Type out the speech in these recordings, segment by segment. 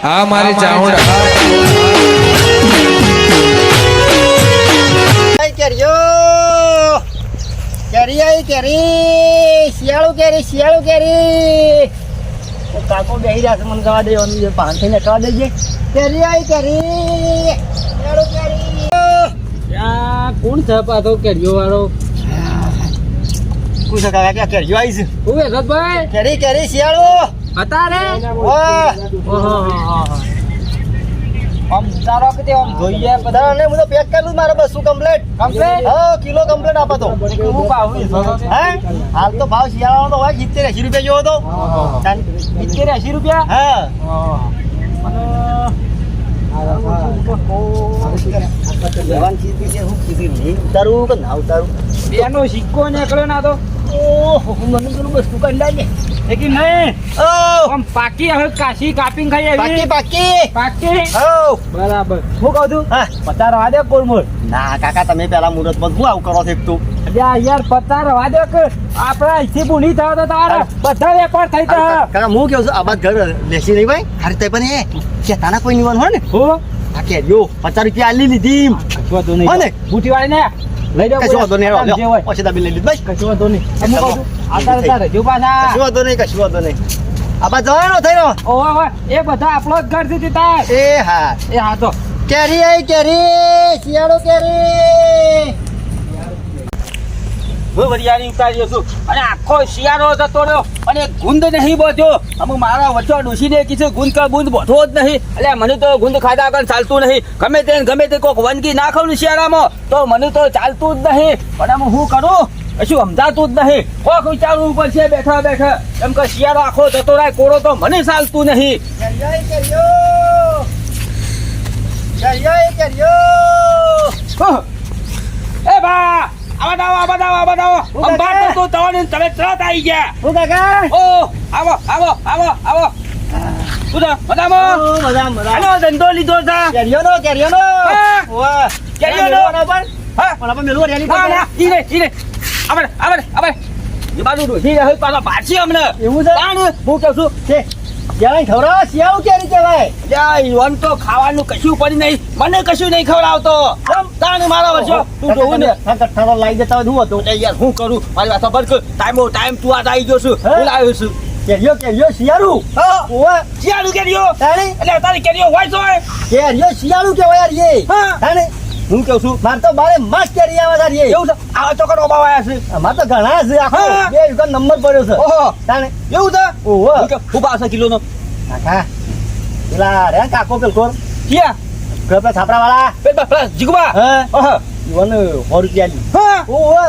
આ મારી ચાઉંડા કેરી આવી કેરી શિયાળું કેરી કાકો બેસી રહ્યા છે મને ગવા દે પાન થઈને કવા દેજે કેરી આવી કેરી શિયાળું કેરી કોણ છે પાછો કેરીઓ વાળો પૂછો કાકા ક્યાં કેરીઓ આવી છે હું રથભાઈ કેરી શિયાળું અત્યારે આમ તારો કે આમ જોઈએ બધા ને હું તો પેક કરી દઉં મારે બસું કમ્પ્લીટ હા કિલો કમ્પ્લીટ આપો તો હું ભાવ હે હાલ તો ભાવ શિયાળાનો તો હોય 70-80 રૂપિયા જેવો તો 70-80 રૂપિયા હા ઉતારું કે ના ઉતારું એનો સિક્કો નીકળ્યો ના તો ઓહો મને પેલું વસ્તુ કરી લાગે કે નહીં ઓ આમ પાકી હવે કાશી કાપીને ખાઈ આવી પાકી હો બરાબર હું કહું છું હા પચાસ રવા દે કોરમોર ના કાકા તમે પેલા મુહૂર્તમાં હું આવું કરો છો એક તું યાર પચાસ રવા દે કે આપણા અહીંથી ભૂલી થયો તો તારા બધા વેપાર થઈ ગયા કાકા હું કેવું છું આ બાદ ઘર લેસી નહીં ભાઈ હારે તે પણ એ કે તાના કોઈ નિવાન હોય ને હું આ કે જો 50 રૂપિયા આલી લીધી કશું વાંધો નહીં હોય ને બુટી વાળી ને લઈ દો કશું વાંધો નહીં પછી દાબી લઈ લીધી ભાઈ કશું વાંધો નહીં હું કહું છું તારે જો પાછા કશું વાંધો નહીં આ બાદ જવાનો થઈ રહ્યો ઓહો એ બધા આપણો જ ઘર થી તાર એ હા તો કેરી આવી કેરી શિયાળો કેરી હું વરિયાળી ઉતાર્યો છું અને આખો શિયાળો જતો રહ્યો અને ગુંદ નહીં બોધ્યો અમુક મારા વચ્ચે ડૂસીને કીધું ગુંદ કા ગુંદ બોધો જ નહીં એટલે મને તો ગુંદ ખાધા આગળ ચાલતું નહીં ગમે તે કોઈક વનગી ના ખાવું શિયાળામાં તો મને તો ચાલતું જ નહીં પણ આમ હું કરું કશું સમજાતું જ નહીં કોક વિચારવું પડશે બેઠા એમ કે શિયાળો આખો જતો રહે કોળો તો મને ચાલતું નહીં એ બા આવો અંબાર તો તવાની તમે તરત આવી ગયા હું કાકા ઓ આવો સુધા મજામાં આનો ધંધો લીધો છે કેરીઓનો હા. વાહ કેરીઓનો. પણ હા આપણે મેલું રેલી ના ઈને આબર એ બાજુ ડોસી રહે પાછા પાછી અમને એવું છે તાણ હું કહું છું છે ક્યાંય ખવડાવો શિયાળું કેરી કહેવાય ઈવન તો ખાવાનું કશું પડી નહીં મને કશું નહીં ખવડાવતો તાણ મારા વર્ષો તું જોવું ને કઠ્ઠાનો લાવી દેતા હોય શું હતું યાર હું કરું મારી વાત ખબર કે ટાઈમ તું આ આવી ગયો છું હે? હું લાવ્યો છું કેરીઓ શિયાળું ઓવા શિયાળું કેરીઓ તાણી એટલે તારી કેરીઓ હોય તો કેરીઓ શિયાળું કહેવાય યાર એ હા. તાણી હું કહું છું માર તો બારે માસ કેરી આવે તારી એ એવું છે આવા ચોકડ ઓબા આવ્યા છે અમાર તો ઘણા છે આખો હા. 2 વિકન નંબર પડ્યો છે ઓહો તાણી એવું છે ઓહો હું પાછા કિલોનો કાકા પેલા રે કાકો પેલકોર ક્યાં પેલા છાપરા વાળા પેલા જીગુબા હા ઓહો ઈવન 100 રૂપિયા લી હા ઓહો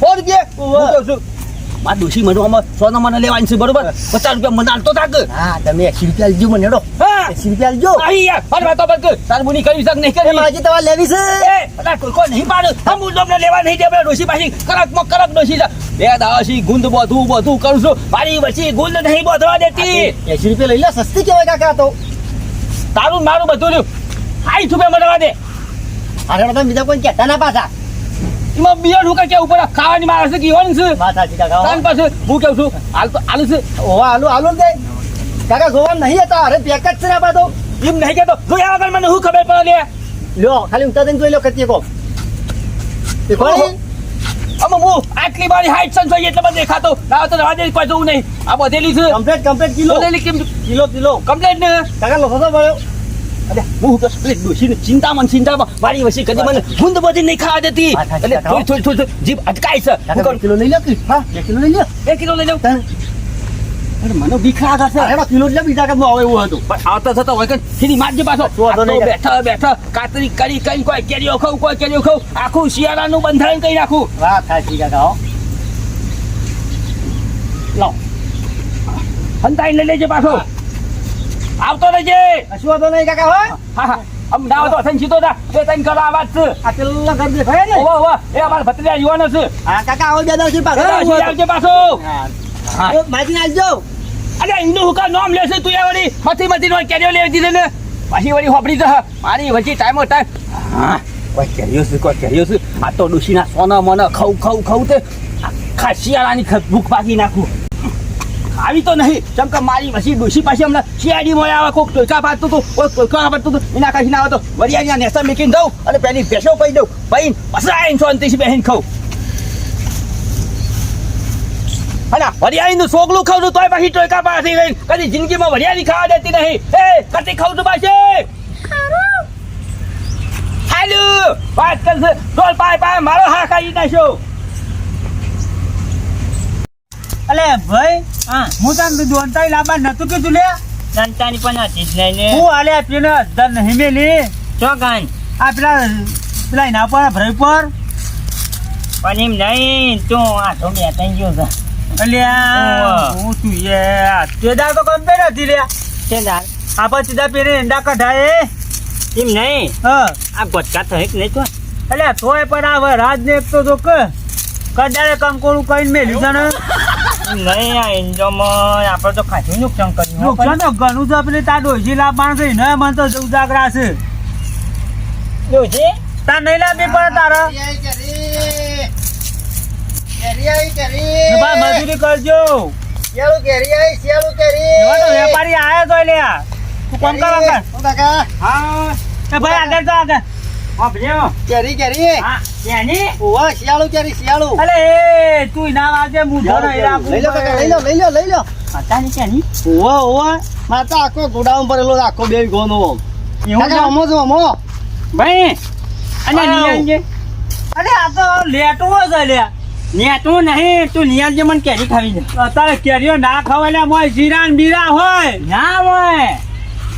100 રૂપિયા હું કહું છું મારા ડોશી મને આમાં સોના મને લેવાની છે બરોબર 50 રૂપિયા મને આલતો થાક હા તમે 80 રૂપિયા લીજો મને હેડો હા 80 રૂપિયા લીજો આઈ યાર મારી વાત પર કર તાર મુની કરી શક નહીં એ કરી માજી તમારે લેવી છે એ અલા કોઈ નહીં પાડ હમ તમને લેવા નહીં દે આપણે ડોશી પાછી કરક ડોશી છે બે દાસી ગુંદ બધું કરું છું મારી વચ્ચે ગુંદ નહીં બોધવા દેતી 80 રૂપિયા લઈ લે સસ્તી કહેવાય કાકા તો તારું મારું બધું રહ્યું 60 રૂપિયા મળવા દે અરે તમે બીજા કોઈ કહેતા ના પાછા એમાં બિયર હું કે ઉપર ખાવાની મારે છે કે ઈવન છે વાત સાચી કાકા તાન પાસે હું કહું છું આલુ છે ઓવા આલુ દે કાકા જોવા નહીં હતા અરે પેક જ છે ને આપા તો એમ નહીં કેતો જોયા વગર મને હું ખબર પડે લે લ્યો ખાલી ઉતાર દઈને જોઈ લો કતી કો એ કોણી અમે હું આટલી મારી હાઈટ સન જોઈએ એટલે મને દેખાતો ના તો રવા દે કોઈ જોવું નહીં આ બધેલી છે કમ્પ્લીટ કિલો બધેલી કેમ કિલો કમ્પ્લેટ ને કાકા લોસો તો મળ્યો અરે હું તો પેલી ડોશીને ચિંતામાં મારી વસી કદી મને ગુંદ બધી નહીં ખાવા દેતી હા, હા, એટલે હા. થોડી જીભ અટકાય છે હું કાકા કહું કિલો લઈ લો કે હા 2 કિલો લઈ લો 2 કિલો લઈ લઉં તને અરે મને બીક લાગે છે અરે કિલો જ લે બીજા કામ આવે એવું હતું પણ આવતા થતા હોય કે સીધી મારજે પાછો વાંધો નહીં. બેઠા કાતરી કરી કોઈ કેરીઓ ખાવ આખું શિયાળાનું બંધારણ કરી નાખું વાત સાચી કાકા હો લાવ હંતાઈ લઈ લેજે પાછો આવતો રહેજે કશું વાંધો નહીં કાકા હો હા અમદાવાદ તો થઈને સીધો જા બે ત્રણ કલા આવાજ છે આ પેલા ઘર દેખાય ને ઓવા એ અમારા ભત્રીજા યુવાનો છે હા કાકા આવો બે દાસી પાછો આવજે પાછો હા માજી આવજો અરે ઇન્દુ હુકા નામ લેશે તું એ વળી મથી નો કેરીઓ લેવી દીધે ને પાછી વળી હોપડી તો મારી વચ્ચે ટાઈમ હા કોઈ કેરીઓ છે આ તો ડુશીના સોના મને ખાવ તે આખા શિયાળાની ભૂખ પાકી નાખું આવી તો નહીં જેમ કે મારી પછી ડોશી પાછી હમણાં શિયાળી મળે આવે કોઈક ટોયકા પાડતું હતું કોઈ ટોયકા પાડતું હતું એના કાંઈ ના આવે તો વરિયાળીના નેસા મૂકીને દઉં અને પેલી ભેંસો પી દઉં પછી પસરાઈને શાંતિથી બેસીને ખાઉં અને વરિયાળીનું સોગલું ખાઉં છું તોય પાછી ટોયકા પાડતી રહી કદી જિંદગીમાં વરિયાળી ખાવા દેતી નહીં એ કતી ખાઉં છું પાછી હાલો વાત કરશે ડોલ પાય મારો હા ખાઈ નાખ્યો અલે ભાઈ હા હું તને દોનતાઈ લાંબા નતું કીધું લે જનતાની પણ હતી જ નહીં ને હું આલે પેલો દર નહીં મેલી ચોકાન આ પેલા એના પર ભરાઈ પર પણ એમ નહીં તું આ તો બે ત્રણ ગયો છે અલ્યા હું તું યાર તે દાળ તો કમ્પેર હતી લે છે દાર આપણે સીધા પેરે એંડા કઢાય એમ નહીં હા આ ગોટકા તો એક નહીં તો અલ્યા તોય પણ આ રાજ ને એક તો જો કદાડે કંકોડું કઈ મેલ્યું છે ને નહીં આ ઇન્જોમાં આપણે તો ખાસું નુકસાન કર્યું નુકસાન તો ઘણું છે પેલી તાર ડોસી લાવવાનું છે ને મને તો ઉજાગરા છે ડોશી તાર નહીં લાવવી પડે તારા ભાઈ મજૂરી કરજો એવા તો વેપારી આયા તો લે તું કોમ કર આગળ હા એ ભાઈ આગળ તો આગળ આપજો હા એની અલે એ તું ઇનામ આવજે મુઢો નહીં રાખું પતાની ક્યાંની આખો ગોડાઉન ભરેલો આખો બે ગોનો એવું ભાઈ અને નિયમ છે અરે આ તો લેટવો છે લે નેતું નહીં તું નિયમ જે મને કેરી ખાવી છે અત્યારે કેરીઓ ના ખવાય લે મોય જીરા ને બીરા હોય ના હોય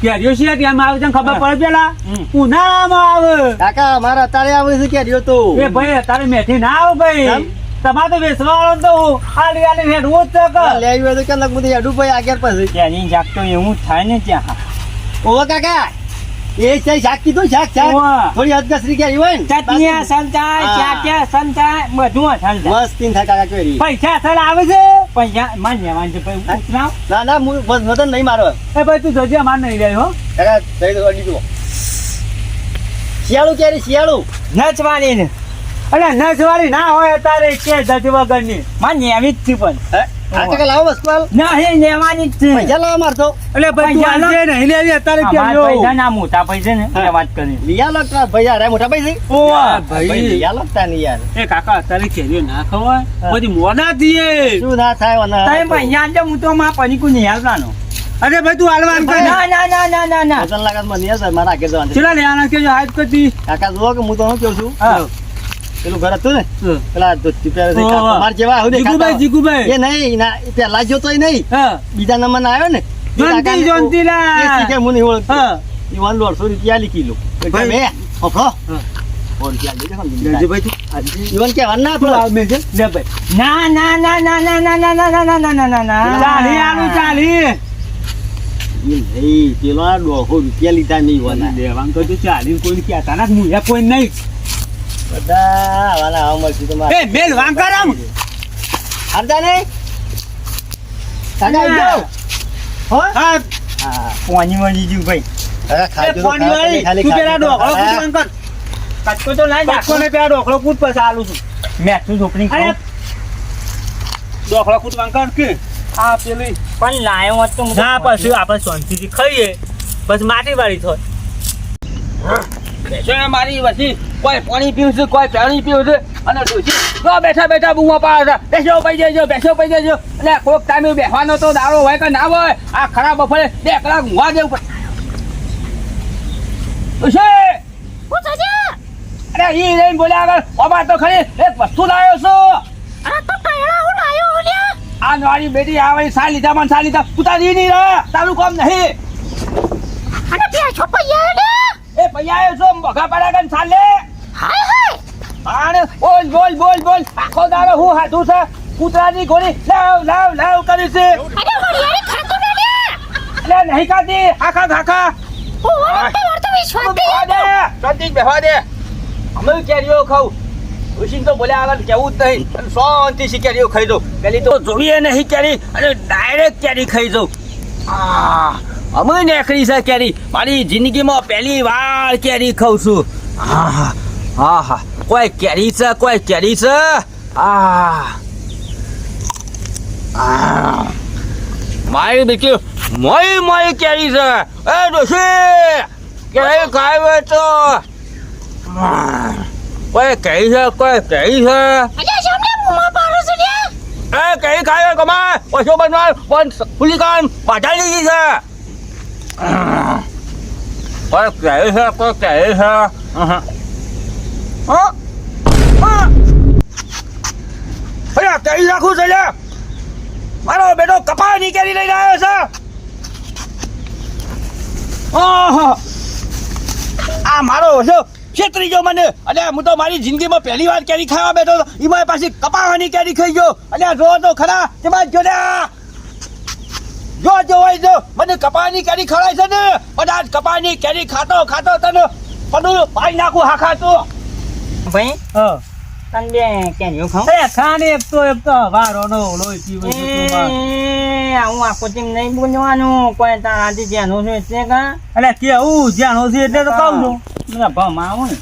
કેરીઓ છે કેમ આવે છે ખબર પડે પેલા હમ. ઉનાળામાં આવે કાકા મારા અત્યારે આવે છે કેરીઓ તો એ ભાઈ અત્યારે મેથી ના આવે ભાઈ કેમ? તમારે તો વેચવા વાળો તો આલી આલી હેડવું જ છે કે લેવી હોય તો કે લગભગ હેડું ભાઈ આગળ પછી કેરી શાક તો એવું જ થાય ને ત્યાં ઓવા કાકા એ છે શાક કીધું શાક ઓવા. થોડી હદગસરી કેરી હોય ને ચટણી સંતાય હા. ચાટ્યા સંતાય બધું સંતાય મસ્ત તીન થાય કાકા કેરી પૈસા અસલ આવે છે પૈસા માન જવાનું છે પછી ઉતરાવ ના ના હું બસ મદદ નહીં મારો એ ભાઈ તું જોજે અમાર નહીં લે હો કાકા જઈ દો અડી દો શિયાળું કેરી શિયાળું નચવાની ને અરે નસવાળી ના હોય તારે કે જજ વગરની માન નેવી જ થી પણ હે આ કાકા લાવો બસ પાલ નહીં નેવાની જ છે પૈસા લાવો મારતો એટલે ભાઈ તું પૈસા આલજે નહીં લેવી અત્યારે અમારા કેરીઓ પૈસા ના મોટા પૈસા ને એ વાત કરી લિયા લગતા ભાઈ અરે મોટા ભાઈ છે ઓવા ભાઈ લિયા લગતા નહીં યાર એ કાકા અત્યારે કેરીઓ ના ખવાય બધી મોડા દીએ શું ના થાય તમે પૈસા આપજો હું તો માં પનીકુ નહીં હાલવાનો અરે ભાઈ તું હાલવાન કર ના ના ના ના ના ના વજન લાગત મને યાર મારા આગળ જવાનું છે. ચલા લે આના કેજો હાથ કરતી કાકા જુઓ કે હું તો શું કહું છું હા. પેલું ઘર હતું ને પેલા ધોતી પહેરે છે ઓવા. કાકા માર જેવા આવું દેખાતા જીગુભાઈ એ નહીં ના એ પેલા જોતો નહીં હા બીજા નંબર ના આવ્યો ને જોનતી જોનતી લા એ શીખે હું નહીં ઓળખતો હા એ 150 રૂપિયા લીધી કિલો ભાઈ. મેં ઓફરો હા. 100 રૂપિયા લઈ લે લેજે ભાઈ તું આજે ઈવન કહેવાનું ના તું આપણો આવ મેજે લે ભાઈ ના ના ના ના ના ના ના ના ના ના ના ના ના ચાલી આલું ચાલી એ નહીં પેલો આ 100 રૂપિયા લીધા નહીં વાલા લેવાન તો તું ચાલી કોઈ કહેતા ના મુયા કોઈ નહીં બધા વાલા આવ મળશે તો એ મેલ વાંકરામ આરતા ને કાકા આઈ જાઓ હો હા હા પોની મળી ગયું ભાઈ કાકા એ ખાજો તો પાણી વાળી ખાલી તું પેલા ખાજો તો ડોકળો ખરા. કૂટ વાંકર કટકો તો ના ડોકળો ને પેલા ડોકળો કૂટ પછી આલું છું મેઠું ઝોપડી અરે ડોકળો કૂટ વાંકર કે આ પેલી પણ લાયો હોત તો હું ના પછી આપણે શાંતિથી ખાઈએ બસ માટી વાળી થાય બેસો મારી વસી કોઈ પાણી પીવું છે કોઈ પાણી પીવું છે અને ડોશી જો બેઠા બેઠા બૂમો પાડે છે બેસો પઈ જજો એટલે કોઈક ટાઈમે બેસવાનો તો દાડો હોય કે ના હોય આ ખરાબ બફરે 2 કલાક ઊંઘવા દેવું પડે ડોશી અરે ઈ રહીને બોલ્યા આગળ ઓબા તો ખરી એક વસ્તુ લાવ્યો છું આ નારી બેટી આવે સા લીધા મને સા લીધા ઉતારી નહીં રહે તારું કામ નહીં એ પૈયા છો બગા પાડા ગન સાલે આને બોલ આખો દાડો હું હાથું છે કૂતરાની ગોળી લાવ કરી છે એટલે નહીં ખાતી ખાખા બેહવા દે અમે કેરીઓ ખાવ ઉશીન તો બોલ્યા આગળ કેવું જ નહીં અને શાંતિથી કેરીઓ ખાઈ દઉં પેલી તો જોઈએ નહીં કેરી અને ડાયરેક્ટ કેરી ખાઈ દઉં અમે નેકરી છે કેરી મારી જિંદગીમાં પહેલી વાર કેરી ખાઉં છું હા કોઈ કેરી છે મારી બીજી મોઈ કેરી છે એ ડોશી કેરી ખાવે તો કોઈ કેરી છે કોઈ કેરી છે એ કેરી ખાવે કમાય ઓછો બનવા પણ ફૂલી કાન પાછા લીધી છે કોઈ કેરી છે કોઈ કેરી છે અરે કેરી રાખું છે લે મારો બેટો કપાની કેરી લઈને આવ્યો છે આ મારો ઓછો છેતરી ગયો મને અને હું તો મારી જિંદગીમાં પહેલી વાર કેરી ખાવા બેઠો હતો એમાં પાછી કપાવાની કેરી ખાઈ ગયો અને જો તો ખરા તેમાં જો જો હોય જો મને કપાની કેરી ખવડાય છે ને પણ આજ કપાની કેરી ખાતો તને પડું પાઈ નાખું હા ખાતું ભાઈ હા તને બે કેરીઓ ખાવ એ ખાને એક તો વારોનો લોહી પીવે છે તું હું આખો ટીમ નહીં બોલવાનું કોઈ તારાથી જેનું છે એટલે કા અરે કેવું જ્યાં છે એટલે તો કહું છું બધા ભાવમાં આવું ને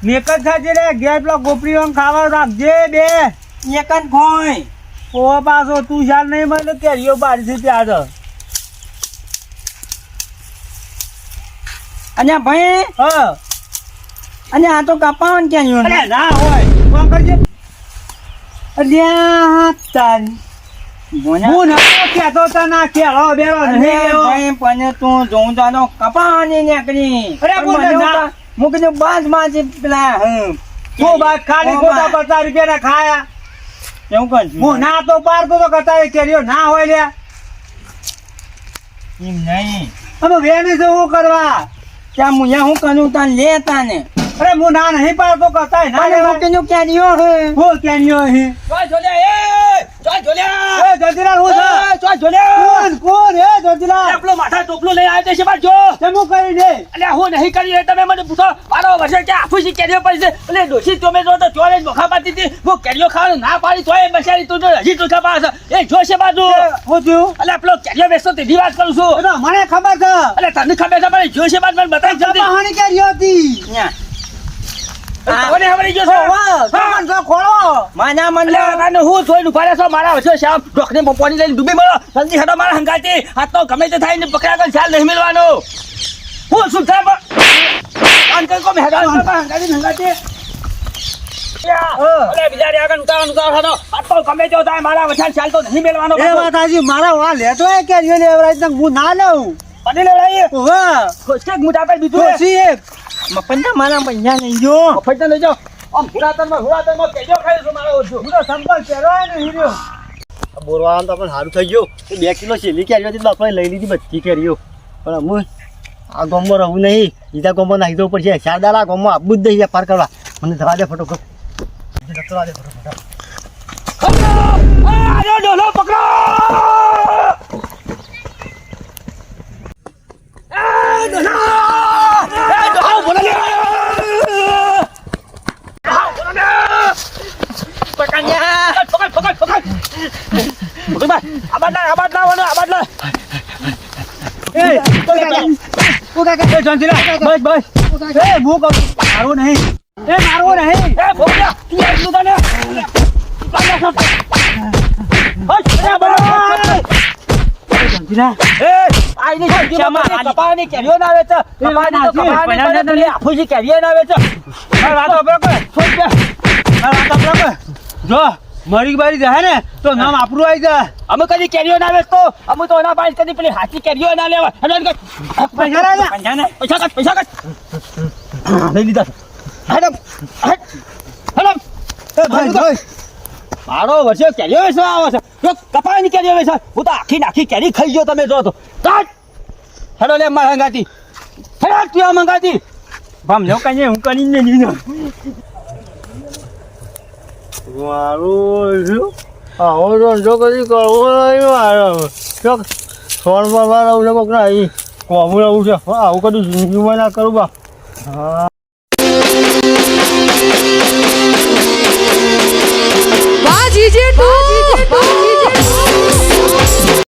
મેક જ થાજે રે ઘેર પેલા ગોપરીઓ ખાવા રાખજે બે એક જ ખોય ઓ પાછો તું ચાલ નહીં મને કેરીઓ બારી છે ત્યાં જ અને ભાઈ હા અને આ તો કપાવન કેરીઓ અરે ના હોય કોણ કરજે અલ્યા તાન હું ના કહેતો તો ના કેળો બેરો નહીં એવો. ભાઈ પણ તું જોઉં તો કપાવાની નીકળી અરે બોલ ના. હું કીધું બાજ પેલા તું બાદ ખાલી ખોટા 50 રૂપિયાના ખાયા કેવું કરશું હું ના તો પાડતો તો કતારે કેરીઓ ના હોય લ્યા એમ નહીં અમે વેણી છે હું કરવા ત્યાં હું હું કરું તાન લેતા ને અરે હું ના નહીં પાડતો કતારે ના અને લેવાય. મૂકીનું કેરીઓ હે હું કેરીઓ અહીં ચોય જોલ્યા એ જજીલાલ હું છે ચોય જોલ્યા કોણ એ જજીલાલ આપણો માથા ટોપલું લઈ આવ્યો છે બાજુ જમું કરી દે અલ્યા હું નહીં કરી એ તમે મને પૂછો મારો વર્ષે કે આફુસી કેરીઓ પડી છે એટલે ડોસી તમે જો તો ચોરે મોખા પાતી હતી હું કેરીઓ ખાવાનું ના પાડી તોય બચારી તું જો હજી ચોખા પાસ એ જોશે બાજુ હું થયું એટલે પેલો કેરીઓ વેચતો તેની વાત કરું છું એ તો મને ખબર છે એટલે તને ખબર છે પણ જોશે બાદ મને બતાવી જલ્દી કપાહાની કેરીઓ હતી તને ખબર ગયો છે વાહ સામાન જો ખોળો માના એટલે મંડળ કાને હું જોઈને ઉભા રહેશો મારા વચ્ચે શ્યામ ડોકને પોણી લઈને ડૂબી મળો જલ્દી હટો મારા હંગાતી હાથ તો ગમે તે થાય ને પકડા કર ખ્યાલ નહીં મેળવાનો હું શું થાય અંકલ કો મેં હંગાતી અરે બિચારી આગળ ઉતાર હતો હાથ તો ગમે તે થાય મારા વચ્ચે ખ્યાલ તો નહીં મેળવાનો એ વાત હાજી મારા વા લેતો એ કેરીઓ લેવરાજ તક હું ના લઉં પડી લેવડાઈએ વાહ ખોસકે મુઠા પે બીજું ખુશી એક મપંડા મારા પૈસા નહીં જો ફઈતા લઈ જાઓ આમ હુરાતનમાં કેજો ખાઈ છું મારો ઓછું હું તો સંપલ પહેરવાય ને હીરો બોરવાનું તો પણ સારું થઈ ગયું 2 કિલો છેલ્લી કેરીઓ હતી બાપાએ લઈ લીધી બધી કેરીઓ પણ હું આ ગામમાં રહું નહીં બીજા ગામમાં નાખી દઉં પડશે શારદાલા ગામમાં આબુ જ દઈ પાર કરવા મને જવા દે ફટોફટ જવા દે ફટોફટ આજો ડોલો પકડો એ ડોલો એ ડોલો બોલે પકડ્યા પકડ આબાદ લા એ ઓ કાકા એ જંજીલા બસ બસ એ હું કહું મારો નહીં એ મારો નહીં એ ભોગયા તું એટલું તને જંજીલા એ આઈની જગ્યામાં કપાની કેરીઓ ના આવે છે કપાની તો કપાની તો આફુસી કેરીઓ ના આવે છે મારી વાત આપડે કોઈ મારી વાત આપડે કોઈ જો મરી બારી જાય ને તો નામ આપણું આવી જાય અમે કદી કેરીઓ ના વેચતો અમે તો એના પાસે કદી પેલી હાથી કેરીઓ ના લેવા પૈસા લાવ્યા? પૈસા કટ લઈ લીધા હેડમ હેડમ એ ભાઈ ભાઈ મારો વર્ષે કેરીઓ વેચવા આવે છે જો કપાની કેરીઓ વેચવા હું તો આખી નાખી કેરી ખાઈ ગયો તમે જો તો કાટ હેડો લે મારા હંગાતી હેડ તું મંગાતી ભામ લો કઈ હું કરીને નહીં મારું આવો ધંધો કદી કરવો નહીં મારે સોનમાં મારા કોક ના અહીં કોમું રહું છે આવું કદી જિંદગીમાં ના કરું બા હા વાહ જીજે તું